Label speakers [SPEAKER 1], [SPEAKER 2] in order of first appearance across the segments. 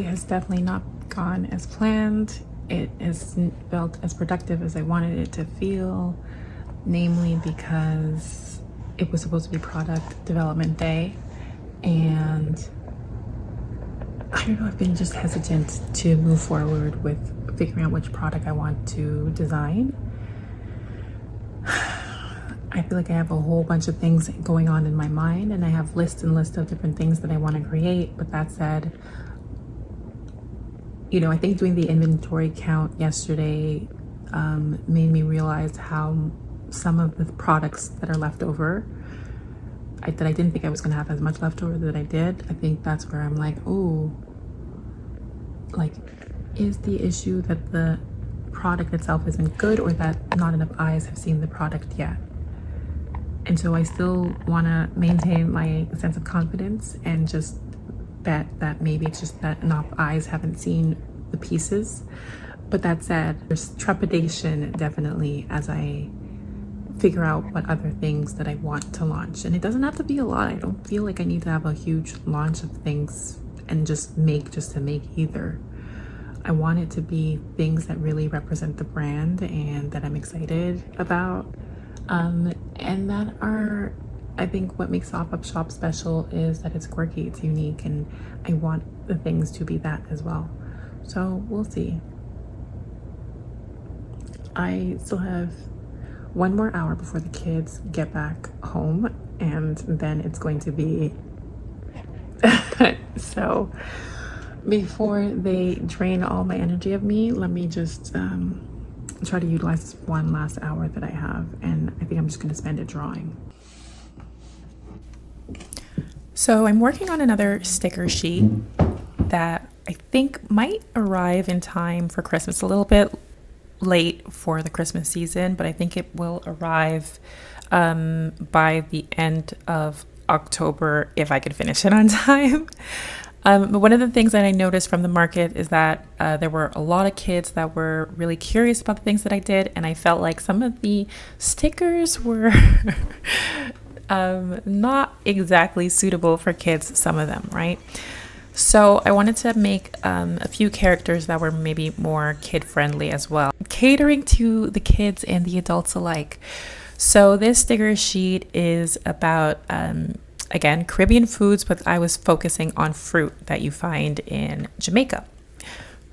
[SPEAKER 1] has definitely not gone as planned. It hasn't felt as productive as I wanted it to feel, namely because it was supposed to be product development day, and I don't know, I've been just hesitant to move forward with figuring out which product I want to design. I feel like I have a whole bunch of things going on in my mind, and I have lists and lists of different things that I want to create. But that said, you know, I think doing the inventory count yesterday made me realize how some of the products that are left over, that I didn't think I was going to have as much left over that I did. I think that's where I'm like, oh, like, is the issue that the product itself isn't good, or that not enough eyes have seen the product yet? And so I still want to maintain my sense of confidence and just bet that maybe it's just that enough eyes haven't seen the pieces. But that said, there's trepidation definitely as I figure out what other things that I want to launch. And it doesn't have to be a lot. I don't feel like I need to have a huge launch of things and just to make either. I want it to be things that really represent the brand and that I'm excited about. And that are, I think what makes Pop Up Shop special is that it's quirky, it's unique, and I want the things to be that as well. So we'll see. I still have one more hour before the kids get back home, and then it's going to be so before they drain all my energy of me, let me just try to utilize this one last hour that I have, and I think I'm just going to spend it drawing. So I'm working on another sticker sheet that I think might arrive in time for Christmas, a little bit late for the Christmas season, but I think it will arrive by the end of October if I could finish it on time. But one of the things that I noticed from the market is that there were a lot of kids that were really curious about the things that I did, and I felt like some of the stickers were not exactly suitable for kids, some of them, right? So I wanted to make a few characters that were maybe more kid-friendly as well, catering to the kids and the adults alike. So this sticker sheet is about again, Caribbean foods, but I was focusing on fruit that you find in Jamaica.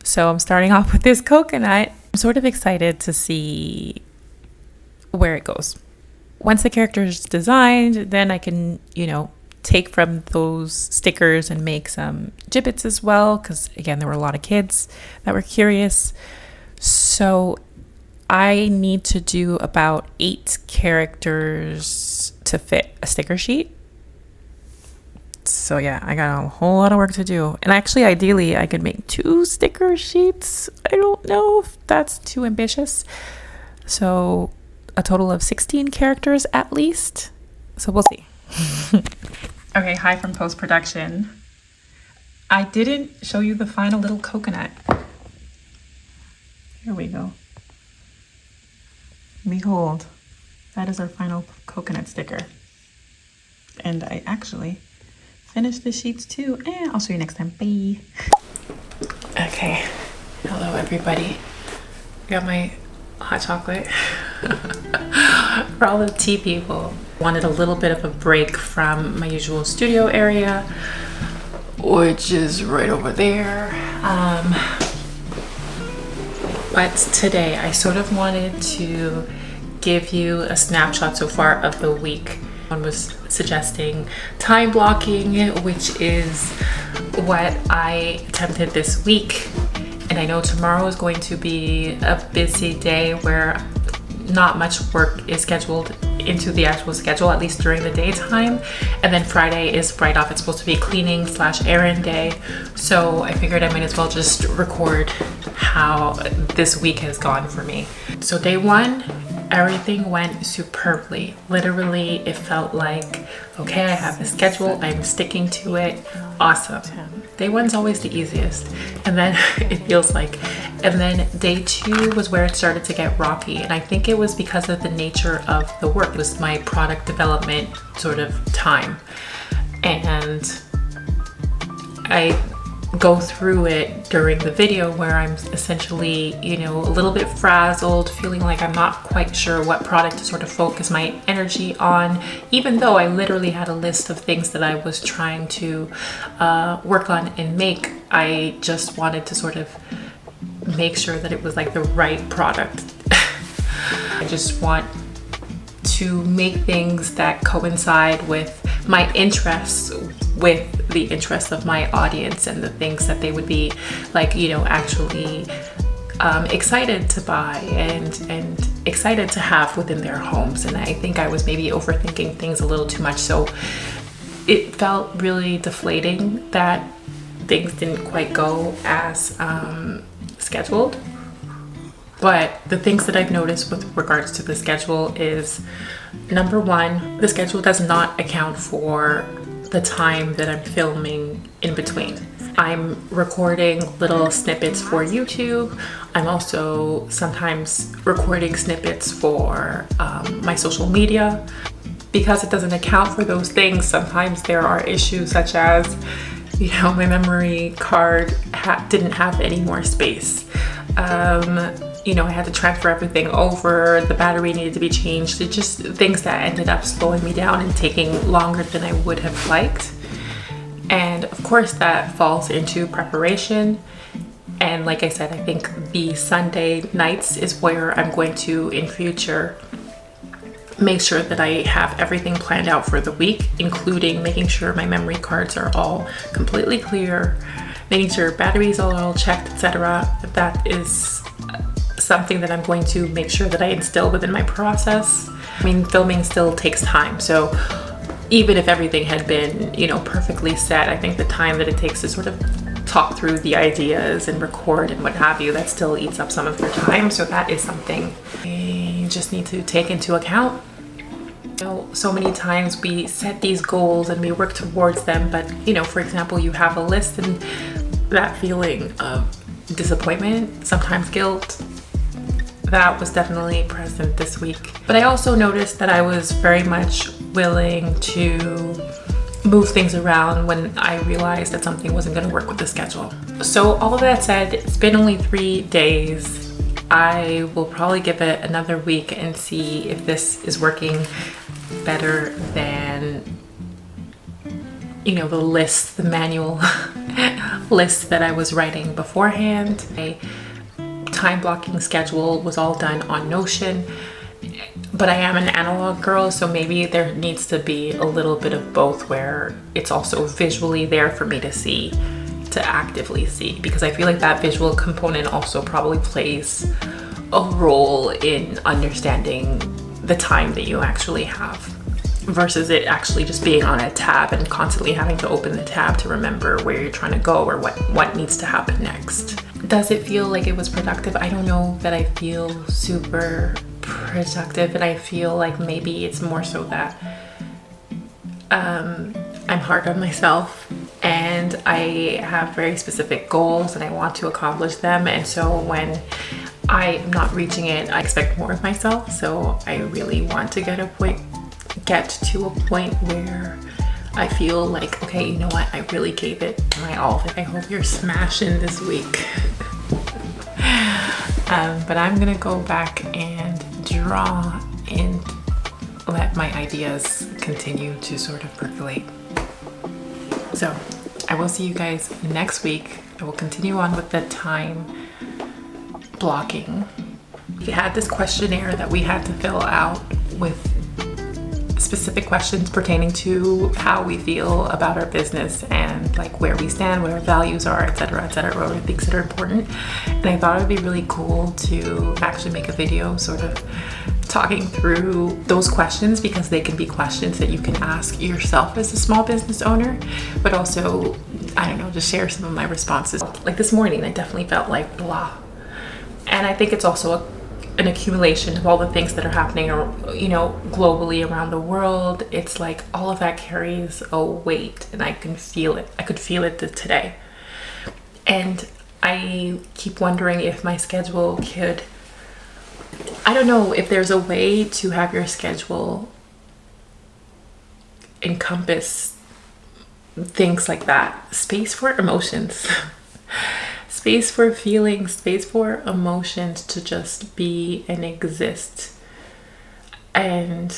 [SPEAKER 1] So I'm starting off with this coconut. I'm sort of excited to see where it goes. Once the character is designed, then I can, take from those stickers and make some gibbets as well, because again, there were a lot of kids that were curious. So I need to do about 8 characters to fit a sticker sheet. So yeah, I got a whole lot of work to do. And actually, ideally, I could make 2 sticker sheets. I don't know if that's too ambitious. So a total of 16 characters at least. So we'll see. Okay, hi from post-production. I didn't show you the final little coconut. Here we go. Behold, that is our final coconut sticker. And I actually finish the sheets too. I'll show you next time. Bye. Okay. Hello, everybody. Got my hot chocolate. For all the tea people, wanted a little bit of a break from my usual studio area, which is right over there. But today I sort of wanted to give you a snapshot so far of the week. One was suggesting time blocking, which is what I attempted this week. And I know tomorrow is going to be a busy day where not much work is scheduled into the actual schedule, at least during the daytime. And then Friday is right off. It's supposed to be cleaning / errand day. So I figured I might as well just record how this week has gone for me. So day 1, everything went superbly. Literally, it felt like, okay, I have a schedule, I'm sticking to it. Awesome. Day 1's always the easiest. And then it feels like, and then day 2 was where it started to get rocky. And I think it was because of the nature of the work. It was my product development sort of time. And I go through it during the video where I'm essentially, a little bit frazzled, feeling like I'm not quite sure what product to sort of focus my energy on, even though I literally had a list of things that I was trying to work on and make. I just wanted to sort of make sure that it was like the right product. I just want to make things that coincide with my interests, with the interests of my audience, and the things that they would be like, actually excited to buy and excited to have within their homes. And I think I was maybe overthinking things a little too much, so it felt really deflating that things didn't quite go as scheduled. But the things that I've noticed with regards to the schedule is, number one, the schedule does not account for the time that I'm filming in between. I'm recording little snippets for YouTube. I'm also sometimes recording snippets for my social media. Because it doesn't account for those things, sometimes there are issues such as, my memory card didn't have any more space. I had to transfer everything over, the battery needed to be changed. It's just things that ended up slowing me down and taking longer than I would have liked. And of course that falls into preparation. And like I said, I think the Sunday nights is where I'm going to, in future, make sure that I have everything planned out for the week, including making sure my memory cards are all completely clear, making sure batteries are all checked, etc. That is something that I'm going to make sure that I instill within my process. I mean, filming still takes time, so even if everything had been, perfectly set, I think the time that it takes to sort of talk through the ideas and record and what have you, that still eats up some of your time. So that is something you just need to take into account. So many times we set these goals and we work towards them, but for example, you have a list, and that feeling of disappointment, sometimes guilt, that was definitely present this week. But I also noticed that I was very much willing to move things around when I realized that something wasn't going to work with the schedule. So all of that said, it's been only 3 days. I will probably give it another week and see if this is working better than the manual list that I was writing beforehand. My time blocking schedule was all done on Notion, but I am an analog girl, so maybe there needs to be a little bit of both, where it's also visually there for me to see, to actively see, because I feel like that visual component also probably plays a role in understanding the time that you actually have, versus it actually just being on a tab and constantly having to open the tab to remember where you're trying to go or what needs to happen next. Does it feel like it was productive? I don't know that I feel super productive, and I feel like maybe it's more so that I'm hard on myself, and I have very specific goals and I want to accomplish them, and so when I am not reaching it, I expect more of myself. So I really want to get to a point where I feel like, okay, you know what, I really gave it my all. I hope you're smashing this week. But I'm gonna go back and draw and let my ideas continue to sort of percolate. So I will see you guys next week. I will continue on with the time blocking. We had this questionnaire that we had to fill out with specific questions pertaining to how we feel about our business and like where we stand, what our values are, etc., what are things that are important. And I thought it would be really cool to actually make a video sort of talking through those questions, because they can be questions that you can ask yourself as a small business owner, but also, I don't know, just share some of my responses. Like this morning, I definitely felt like blah. And I think it's also an accumulation of all the things that are happening, globally around the world. It's like all of that carries a weight, and I can feel it. I could feel it today. And I keep wondering if my schedule could, I don't know if there's a way to have your schedule encompass things like that. Space for emotions. Space for feelings, space for emotions to just be and exist. And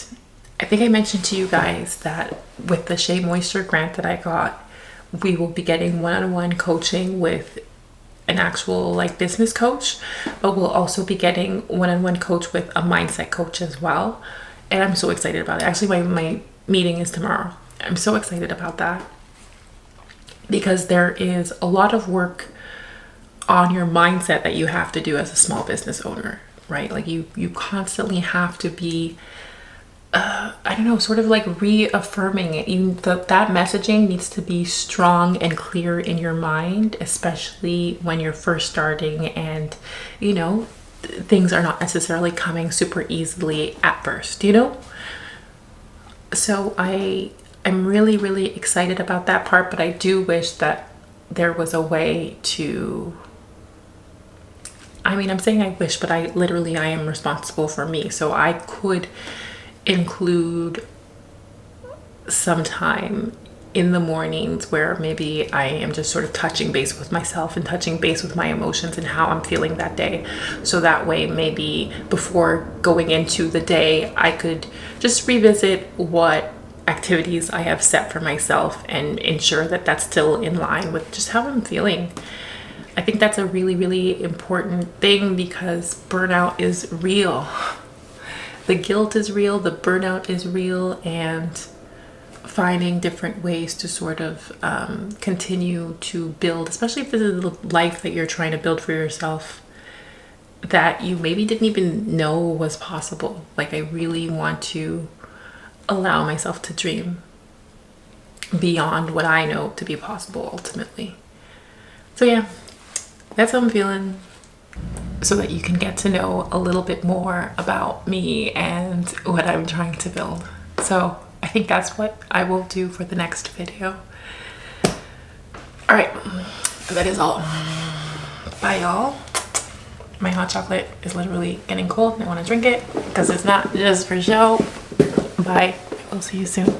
[SPEAKER 1] I think I mentioned to you guys that with the Shea Moisture grant that I got, we will be getting one-on-one coaching with an actual like business coach, but we'll also be getting one-on-one coach with a mindset coach as well. And I'm so excited about it. Actually, my meeting is tomorrow. I'm so excited about that because there is a lot of work on your mindset that you have to do as a small business owner, right? Like you constantly have to be I don't know, sort of like reaffirming it. That messaging needs to be strong and clear in your mind, especially when you're first starting and, you know, things are not necessarily coming super easily at first, you know? So I'm really, really excited about that part, but I do wish that there was a way to, I mean, I'm saying I wish, but I am responsible for me. So I could include some time in the mornings where maybe I am just sort of touching base with myself and touching base with my emotions and how I'm feeling that day. So that way, maybe before going into the day, I could just revisit what activities I have set for myself and ensure that that's still in line with just how I'm feeling. I think that's a really, really important thing because burnout is real. The guilt is real, the burnout is real, and finding different ways to sort of continue to build, especially if this is the life that you're trying to build for yourself that you maybe didn't even know was possible. Like I really want to allow myself to dream beyond what I know to be possible ultimately. So yeah, that's how I'm feeling, so that you can get to know a little bit more about me and what I'm trying to build. So I think that's what I will do for the next video. All right, that is all. Bye, y'all. My hot chocolate is literally getting cold and I want to drink it because it's not just for show. Bye. We'll see you soon.